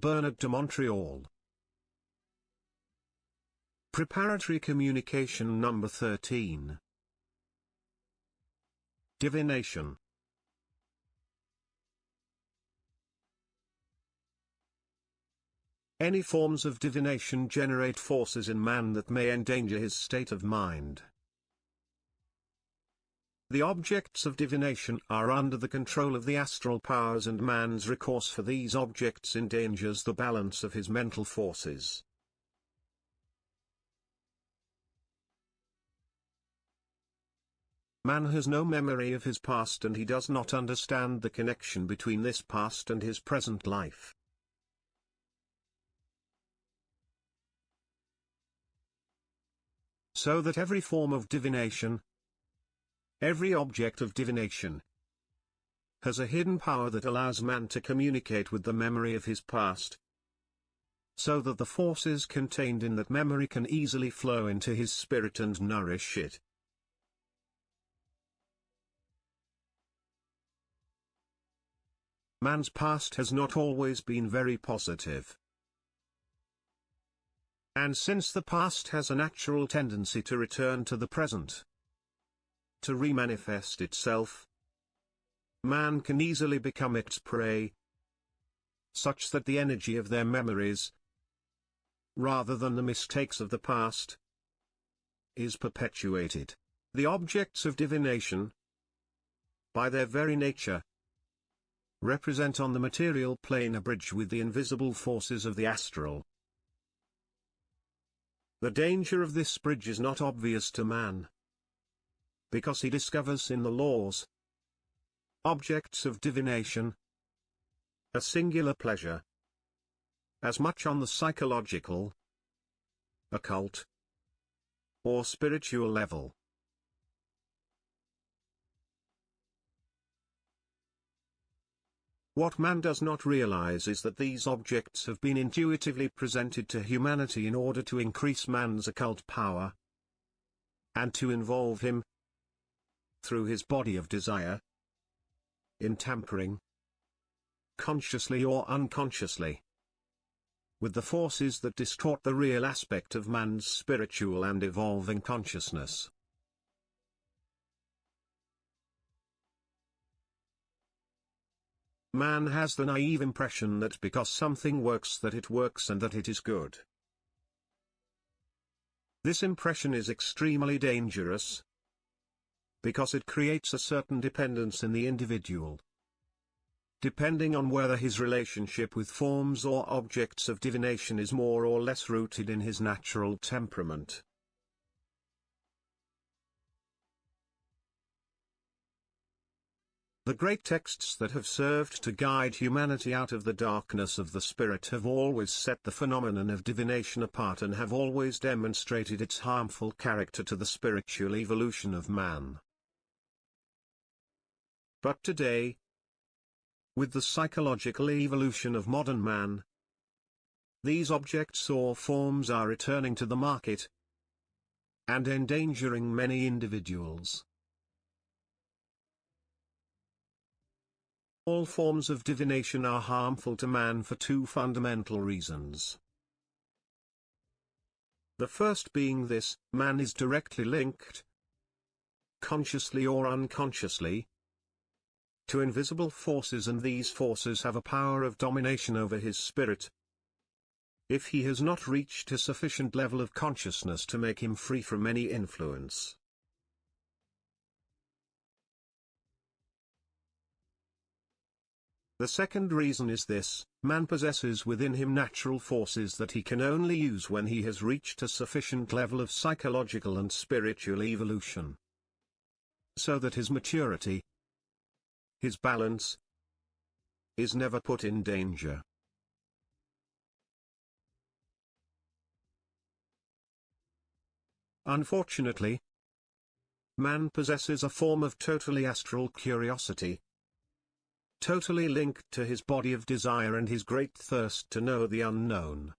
Bernard de Montreal. Preparatory Communication Number 13. Divination. Any forms of divination generate forces in man that may endanger his state of mind. The objects of divination are under the control of the astral powers, and man's recourse for these objects endangers the balance of his mental forces. Man has no memory of his past, and he does not understand the connection between this past and his present life. So that every form of divination, every object of divination, has a hidden power that allows man to communicate with the memory of his past, so that the forces contained in that memory can easily flow into his spirit and nourish it. Man's past has not always been very positive. And since the past has a natural tendency to return to the present, to remanifest itself, man can easily become its prey, such that the energy of their memories, rather than the mistakes of the past, is perpetuated. The objects of divination, by their very nature, represent on the material plane a bridge with the invisible forces of the astral. The danger of this bridge is not obvious to man, because he discovers in the laws, objects of divination, a singular pleasure, as much on the psychological, occult, or spiritual level. What man does not realize is that these objects have been intuitively presented to humanity in order to increase man's occult power, and to involve him, through his body of desire, in tampering, consciously or unconsciously, with the forces that distort the real aspect of man's spiritual and evolving consciousness. Man has the naive impression that because something works that it works and that it is good. This impression is extremely dangerous, because it creates a certain dependence in the individual, depending on whether his relationship with forms or objects of divination is more or less rooted in his natural temperament. The great texts that have served to guide humanity out of the darkness of the spirit have always set the phenomenon of divination apart and have always demonstrated its harmful character to the spiritual evolution of man. But today, with the psychological evolution of modern man, these objects or forms are returning to the market and endangering many individuals. All forms of divination are harmful to man for two fundamental reasons. The first being this: man is directly linked, consciously or unconsciously, to invisible forces, and these forces have a power of domination over his spirit, if he has not reached a sufficient level of consciousness to make him free from any influence. The second reason is this: man possesses within him natural forces that he can only use when he has reached a sufficient level of psychological and spiritual evolution, so that his maturity, his balance, is never put in danger. Unfortunately, man possesses a form of totally astral curiosity, totally linked to his body of desire and his great thirst to know the unknown.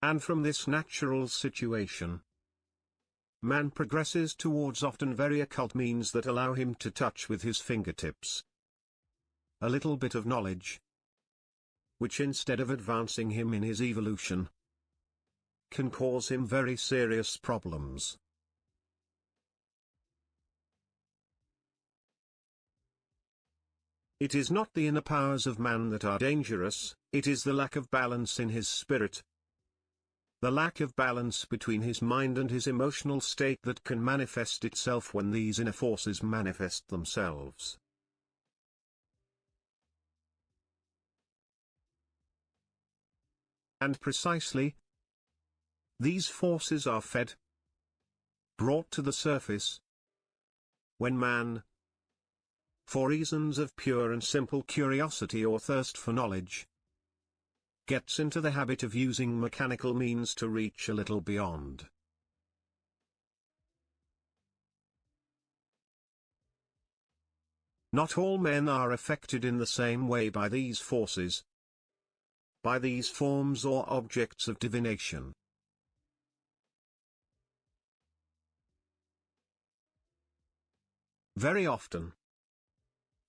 And from this natural situation, man progresses towards often very occult means that allow him to touch with his fingertips a little bit of knowledge, which instead of advancing him in his evolution, can cause him very serious problems. It is not the inner powers of man that are dangerous, it is the lack of balance in his spirit. The lack of balance between his mind and his emotional state that can manifest itself when these inner forces manifest themselves. And precisely, these forces are fed, brought to the surface, when man, for reasons of pure and simple curiosity or thirst for knowledge, gets into the habit of using mechanical means to reach a little beyond. Not all men are affected in the same way by these forces, by these forms or objects of divination. Very often,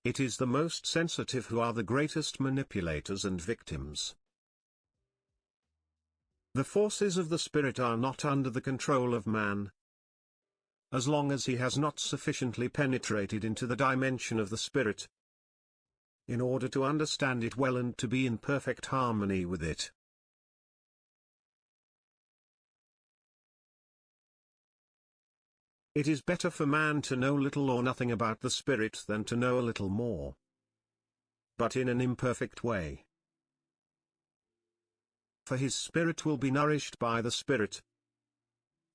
it is the most sensitive who are the greatest manipulators and victims. The forces of the spirit are not under the control of man, as long as he has not sufficiently penetrated into the dimension of the spirit, in order to understand it well and to be in perfect harmony with it. It is better for man to know little or nothing about the spirit than to know a little more, but in an imperfect way. For his spirit will be nourished by the spirit,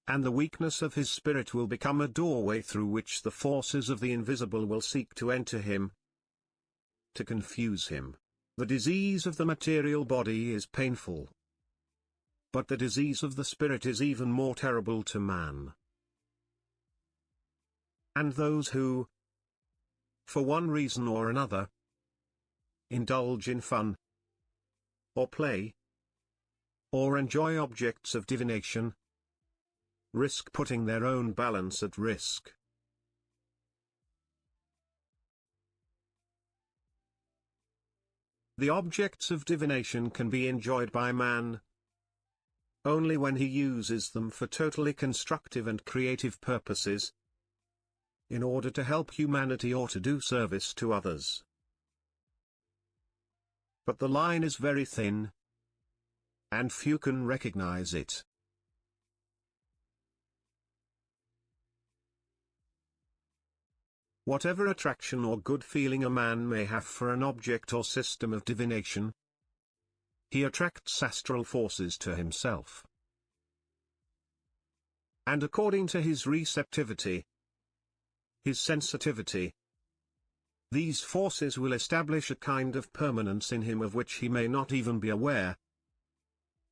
and the weakness of his spirit will become a doorway through which the forces of the invisible will seek to enter him, to confuse him. The disease of the material body is painful, but the disease of the spirit is even more terrible to man. And those who, for one reason or another, indulge in fun, or play, or enjoy objects of divination, risk putting their own balance at risk. The objects of divination can be enjoyed by man only when he uses them for totally constructive and creative purposes, in order to help humanity or to do service to others. But the line is very thin, and few can recognize it. Whatever attraction or good feeling a man may have for an object or system of divination, he attracts astral forces to himself. And according to his receptivity, his sensitivity, these forces will establish a kind of permanence in him of which he may not even be aware,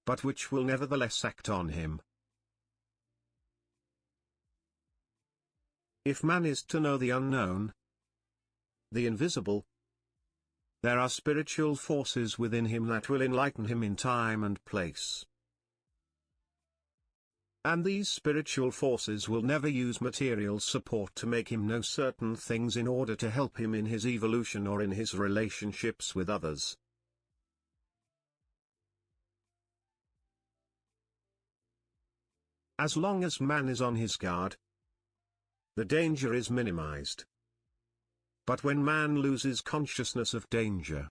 but which will nevertheless act on him. If man is to know the unknown, the invisible, there are spiritual forces within him that will enlighten him in time and place. And these spiritual forces will never use material support to make him know certain things in order to help him in his evolution or in his relationships with others. As long as man is on his guard, the danger is minimized. But when man loses consciousness of danger,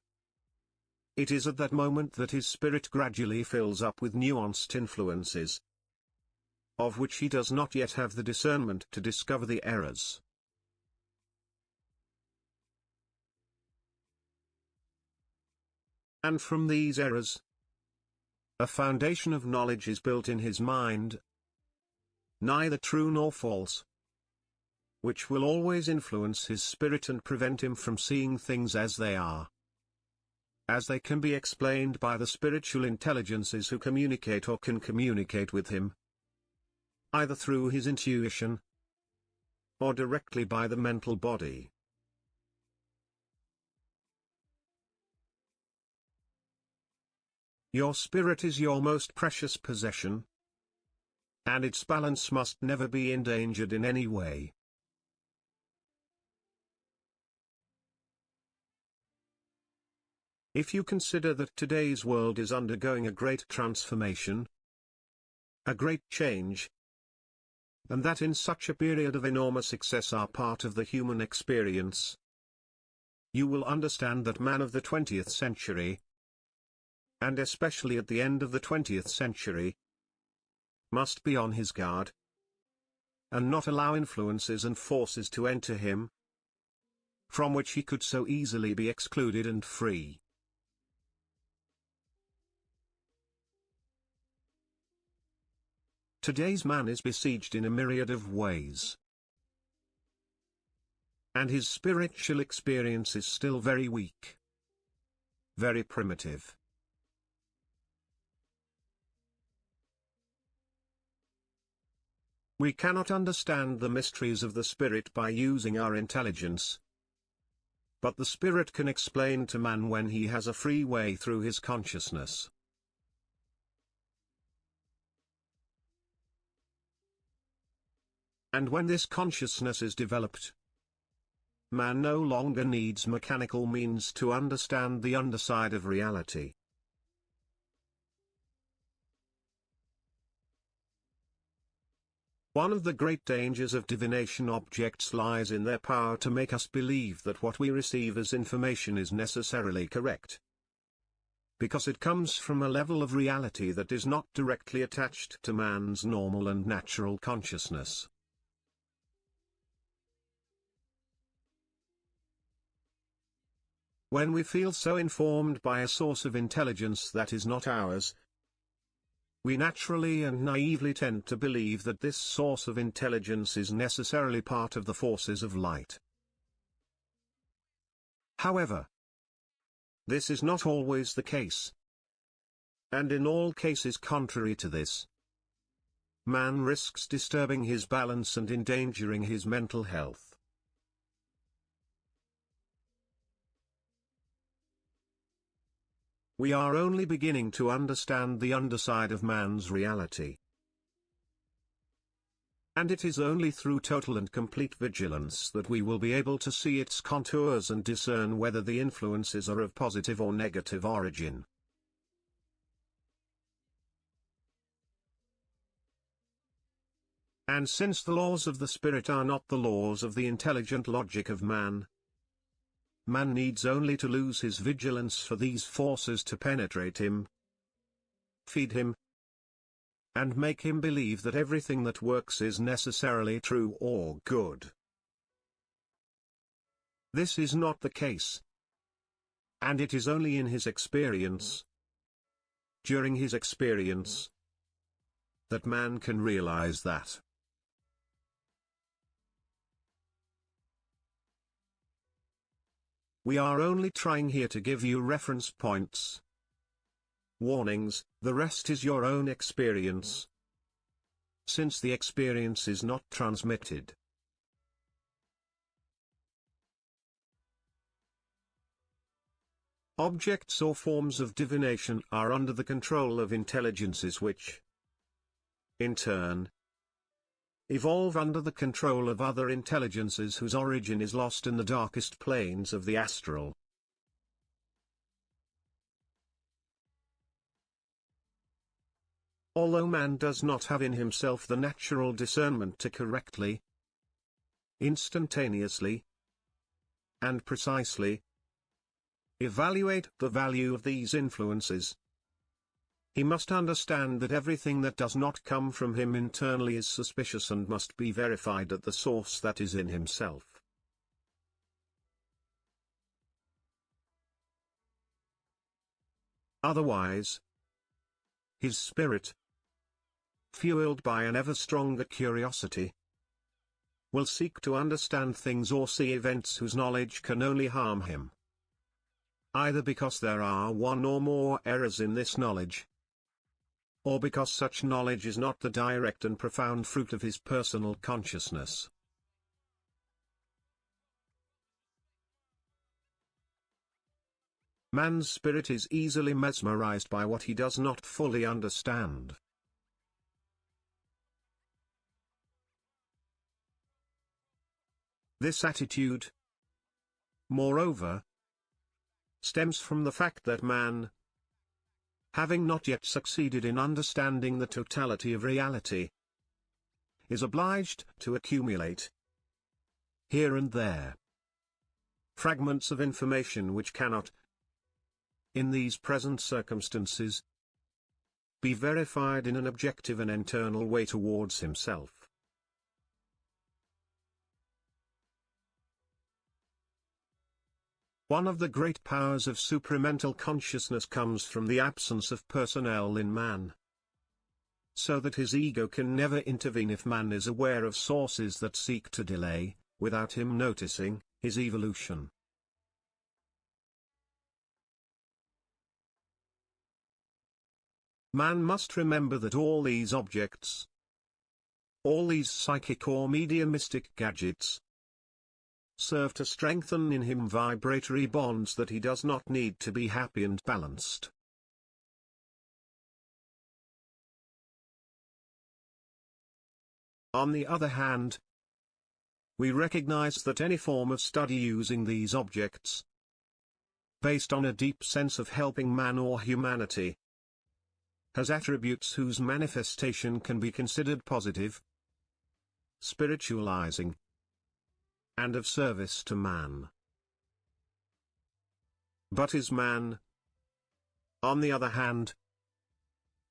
it is at that moment that his spirit gradually fills up with nuanced influences, of which he does not yet have the discernment to discover the errors. And from these errors, a foundation of knowledge is built in his mind, neither true nor false, which will always influence his spirit and prevent him from seeing things as they are, as they can be explained by the spiritual intelligences who communicate or can communicate with him, either through his intuition or directly by the mental body. Your spirit is your most precious possession, and its balance must never be endangered in any way. If you consider that today's world is undergoing a great transformation, a great change, and that in such a period of enormous success are part of the human experience, you will understand that man of the 20th century, and especially at the end of the 20th century, must be on his guard, and not allow influences and forces to enter him, from which he could so easily be excluded and free. Today's man is besieged in a myriad of ways, and his spiritual experience is still very weak, very primitive. We cannot understand the mysteries of the Spirit by using our intelligence, but the Spirit can explain to man when he has a free way through his consciousness. And when this consciousness is developed, man no longer needs mechanical means to understand the underside of reality. One of the great dangers of divination objects lies in their power to make us believe that what we receive as information is necessarily correct, because it comes from a level of reality that is not directly attached to man's normal and natural consciousness. When we feel so informed by a source of intelligence that is not ours, we naturally and naively tend to believe that this source of intelligence is necessarily part of the forces of light. However, this is not always the case, and in all cases contrary to this, man risks disturbing his balance and endangering his mental health. We are only beginning to understand the underside of man's reality. And it is only through total and complete vigilance that we will be able to see its contours and discern whether the influences are of positive or negative origin. And since the laws of the Spirit are not the laws of the intelligent logic of man, man needs only to lose his vigilance for these forces to penetrate him, feed him, and make him believe that everything that works is necessarily true or good. This is not the case, and it is only in his experience, during his experience, that man can realize that. We are only trying here to give you reference points, warnings. The rest is your own experience, since the experience is not transmitted. Objects or forms of divination are under the control of intelligences which, in turn, evolve under the control of other intelligences whose origin is lost in the darkest planes of the astral. Although man does not have in himself the natural discernment to correctly, instantaneously, and precisely evaluate the value of these influences, he must understand that everything that does not come from him internally is suspicious and must be verified at the source that is in himself. Otherwise, his spirit, fueled by an ever stronger curiosity, will seek to understand things or see events whose knowledge can only harm him, either because there are one or more errors in this knowledge, or because such knowledge is not the direct and profound fruit of his personal consciousness. Man's spirit is easily mesmerized by what he does not fully understand. This attitude, moreover, stems from the fact that man, having not yet succeeded in understanding the totality of reality, is obliged to accumulate, here and there, fragments of information which cannot, in these present circumstances, be verified in an objective and internal way towards himself. One of the great powers of supramental consciousness comes from the absence of personnel in man, so that his ego can never intervene if man is aware of sources that seek to delay, without him noticing, his evolution. Man must remember that all these objects, all these psychic or mediumistic gadgets, serve to strengthen in him vibratory bonds that he does not need to be happy and balanced. On the other hand, we recognize that any form of study using these objects, based on a deep sense of helping man or humanity, has attributes whose manifestation can be considered positive, spiritualizing, and of service to man. But is man, on the other hand,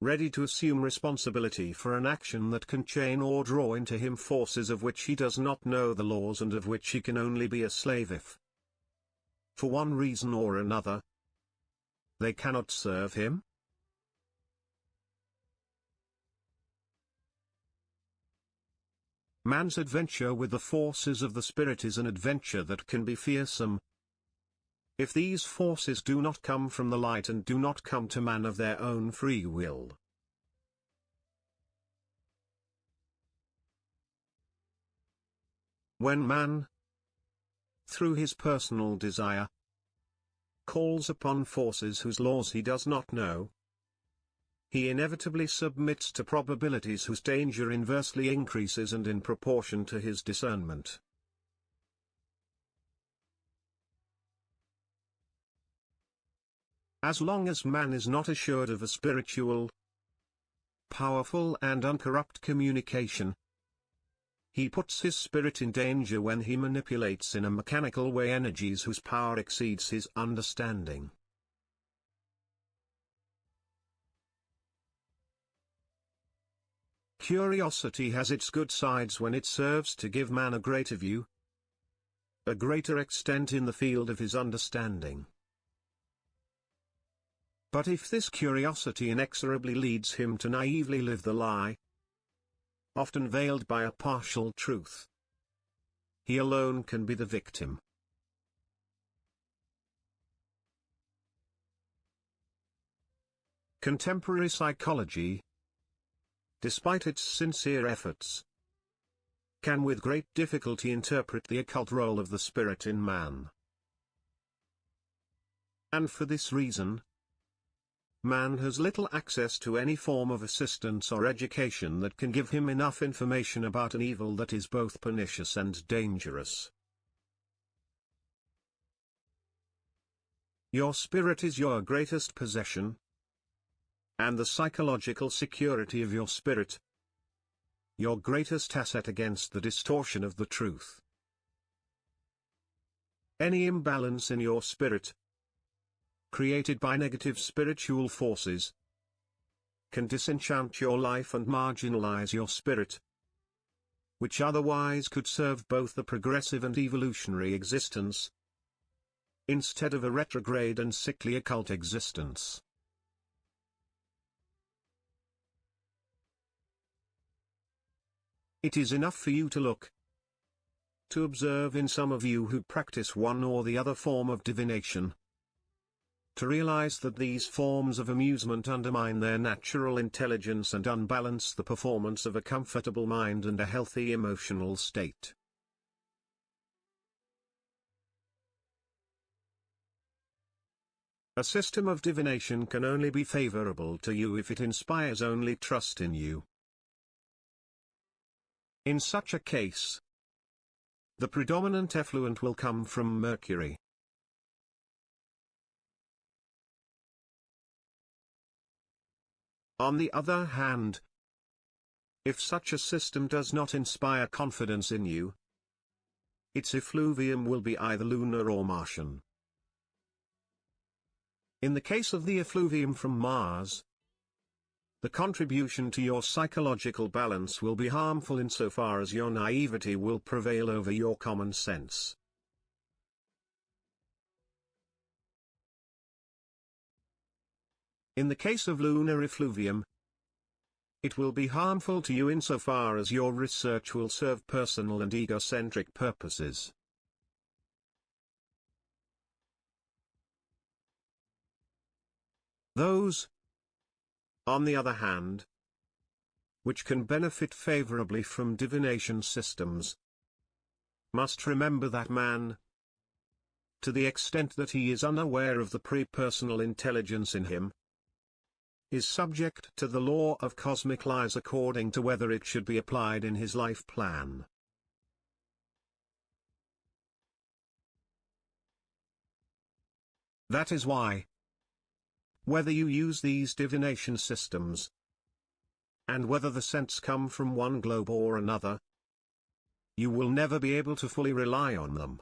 ready to assume responsibility for an action that can chain or draw into him forces of which he does not know the laws and of which he can only be a slave if, for one reason or another, they cannot serve him? Man's adventure with the forces of the spirit is an adventure that can be fearsome, if these forces do not come from the light and do not come to man of their own free will. When man, through his personal desire, calls upon forces whose laws he does not know, he inevitably submits to probabilities whose danger inversely increases and in proportion to his discernment. As long as man is not assured of a spiritual, powerful and uncorrupt communication, he puts his spirit in danger when he manipulates in a mechanical way energies whose power exceeds his understanding. Curiosity has its good sides when it serves to give man a greater view, a greater extent in the field of his understanding. But if this curiosity inexorably leads him to naively live the lie, often veiled by a partial truth, he alone can be the victim. Contemporary psychology, despite its sincere efforts, can with great difficulty interpret the occult role of the spirit in man. And for this reason, man has little access to any form of assistance or education that can give him enough information about an evil that is both pernicious and dangerous. Your spirit is your greatest possession, and the psychological security of your spirit, your greatest asset against the distortion of the truth. Any imbalance in your spirit, created by negative spiritual forces, can disenchant your life and marginalize your spirit, which otherwise could serve both the progressive and evolutionary existence, instead of a retrograde and sickly occult existence. It is enough for you to look, to observe in some of you who practice one or the other form of divination, to realize that these forms of amusement undermine their natural intelligence and unbalance the performance of a comfortable mind and a healthy emotional state. A system of divination can only be favorable to you if it inspires only trust in you. In such a case, The predominant effluent will come from Mercury. On the other hand, if such a system does not inspire confidence in you, its effluvium will be either lunar or Martian. In the case of the effluvium from Mars, the contribution to your psychological balance will be harmful insofar as your naivety will prevail over your common sense. In the case of lunar effluvium, it will be harmful to you insofar as your research will serve personal and egocentric purposes. Those, on the other hand, which can benefit favorably from divination systems, must remember that man, to the extent that he is unaware of the pre-personal intelligence in him, is subject to the law of cosmic lies according to whether it should be applied in his life plan. That is why, whether you use these divination systems, and whether the scents come from one globe or another, you will never be able to fully rely on them.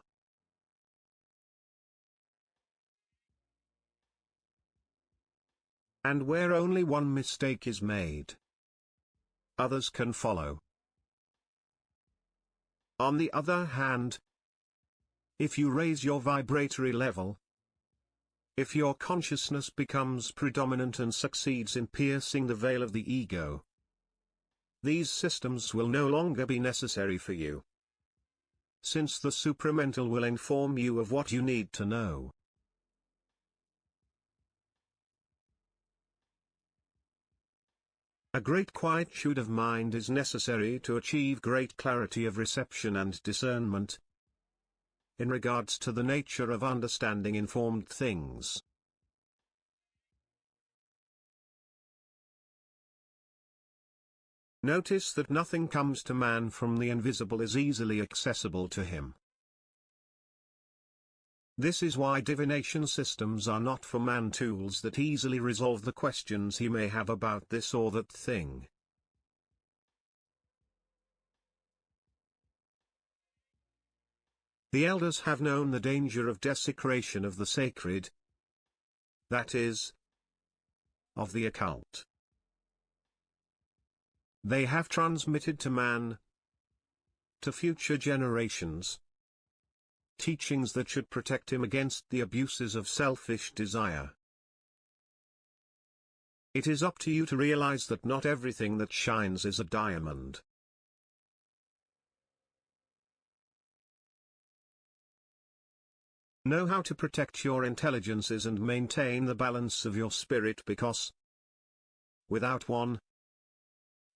And where only one mistake is made, others can follow. On the other hand, if you raise your vibratory level, if your consciousness becomes predominant and succeeds in piercing the veil of the ego, these systems will no longer be necessary for you, since the supramental will inform you of what you need to know. A great quietude of mind is necessary to achieve great clarity of reception and discernment in regards to the nature of understanding informed things. Notice that nothing comes to man from the invisible is easily accessible to him. This is why divination systems are not for man tools that easily resolve the questions he may have about this or that thing. The elders have known the danger of desecration of the sacred, that is, of the occult. They have transmitted to man, to future generations, teachings that should protect him against the abuses of selfish desire. It is up to you to realize that not everything that shines is a diamond. Know how to protect your intelligences and maintain the balance of your spirit, because without one,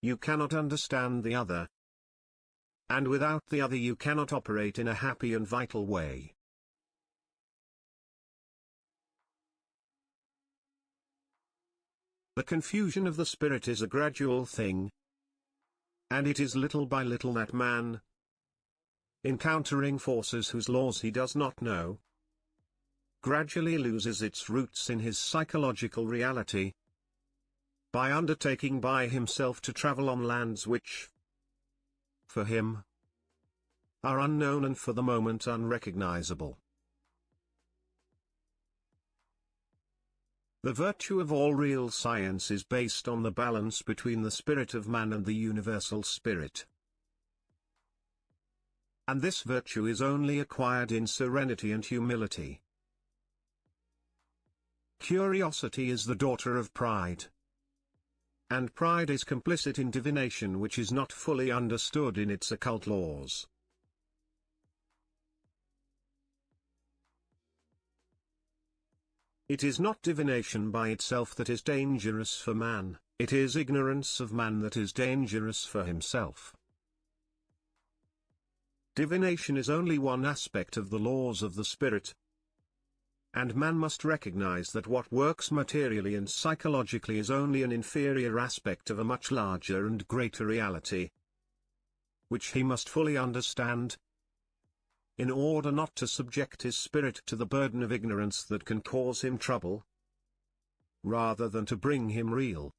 you cannot understand the other. And without the other you cannot operate in a happy and vital way. The confusion of the spirit is a gradual thing, and it is little by little that man, encountering forces whose laws he does not know, gradually loses its roots in his psychological reality, by undertaking by himself to travel on lands which, for him, are unknown and for the moment unrecognizable. The virtue of all real science is based on the balance between the spirit of man and the universal spirit. And this virtue is only acquired in serenity and humility. Curiosity is the daughter of pride. And pride is complicit in divination which is not fully understood in its occult laws. It is not divination by itself that is dangerous for man, it is ignorance of man that is dangerous for himself. Divination is only one aspect of the laws of the spirit, and man must recognize that what works materially and psychologically is only an inferior aspect of a much larger and greater reality, which he must fully understand, in order not to subject his spirit to the burden of ignorance that can cause him trouble, rather than to bring him real,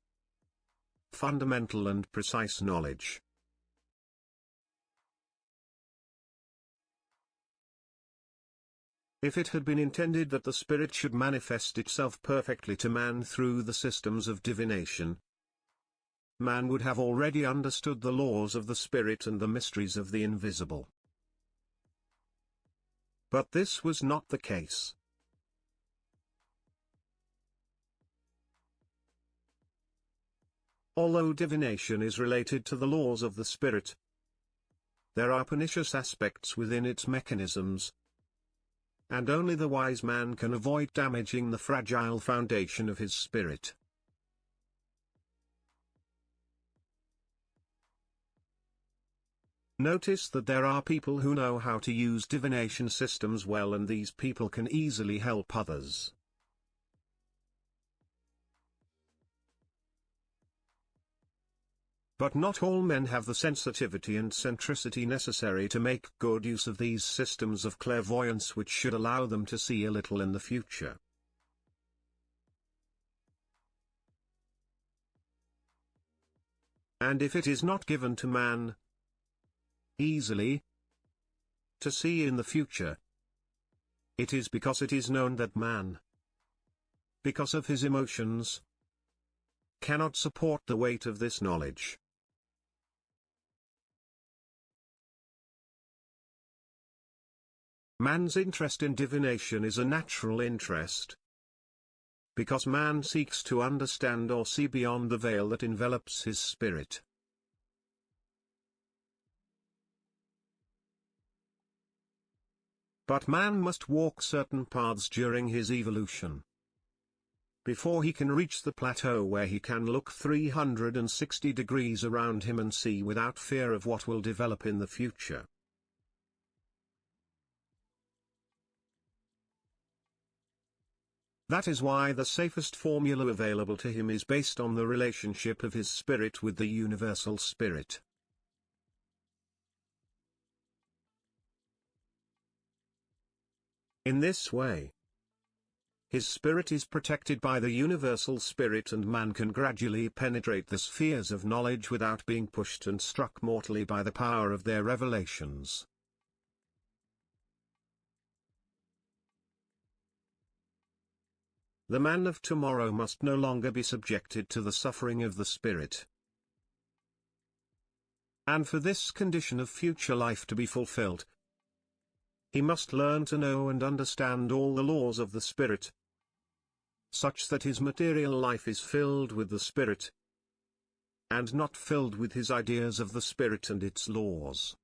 fundamental and precise knowledge. If it had been intended that the Spirit should manifest itself perfectly to man through the systems of divination, man would have already understood the laws of the Spirit and the mysteries of the invisible. But this was not the case. Although divination is related to the laws of the Spirit, there are pernicious aspects within its mechanisms, and only the wise man can avoid damaging the fragile foundation of his spirit. Notice that there are people who know how to use divination systems well, and these people can easily help others. But not all men have the sensitivity and centricity necessary to make good use of these systems of clairvoyance, which should allow them to see a little in the future. And if it is not given to man easily to see in the future, it is because it is known that man, because of his emotions, cannot support the weight of this knowledge. Man's interest in divination is a natural interest, because man seeks to understand or see beyond the veil that envelops his spirit. But man must walk certain paths during his evolution, before he can reach the plateau where he can look 360 degrees around him and see without fear of what will develop in the future. That is why the safest formula available to him is based on the relationship of his spirit with the universal spirit. In this way, his spirit is protected by the universal spirit, and man can gradually penetrate the spheres of knowledge without being pushed and struck mortally by the power of their revelations. The man of tomorrow must no longer be subjected to the suffering of the spirit. And for this condition of future life to be fulfilled, he must learn to know and understand all the laws of the spirit, such that his material life is filled with the spirit, and not filled with his ideas of the spirit and its laws.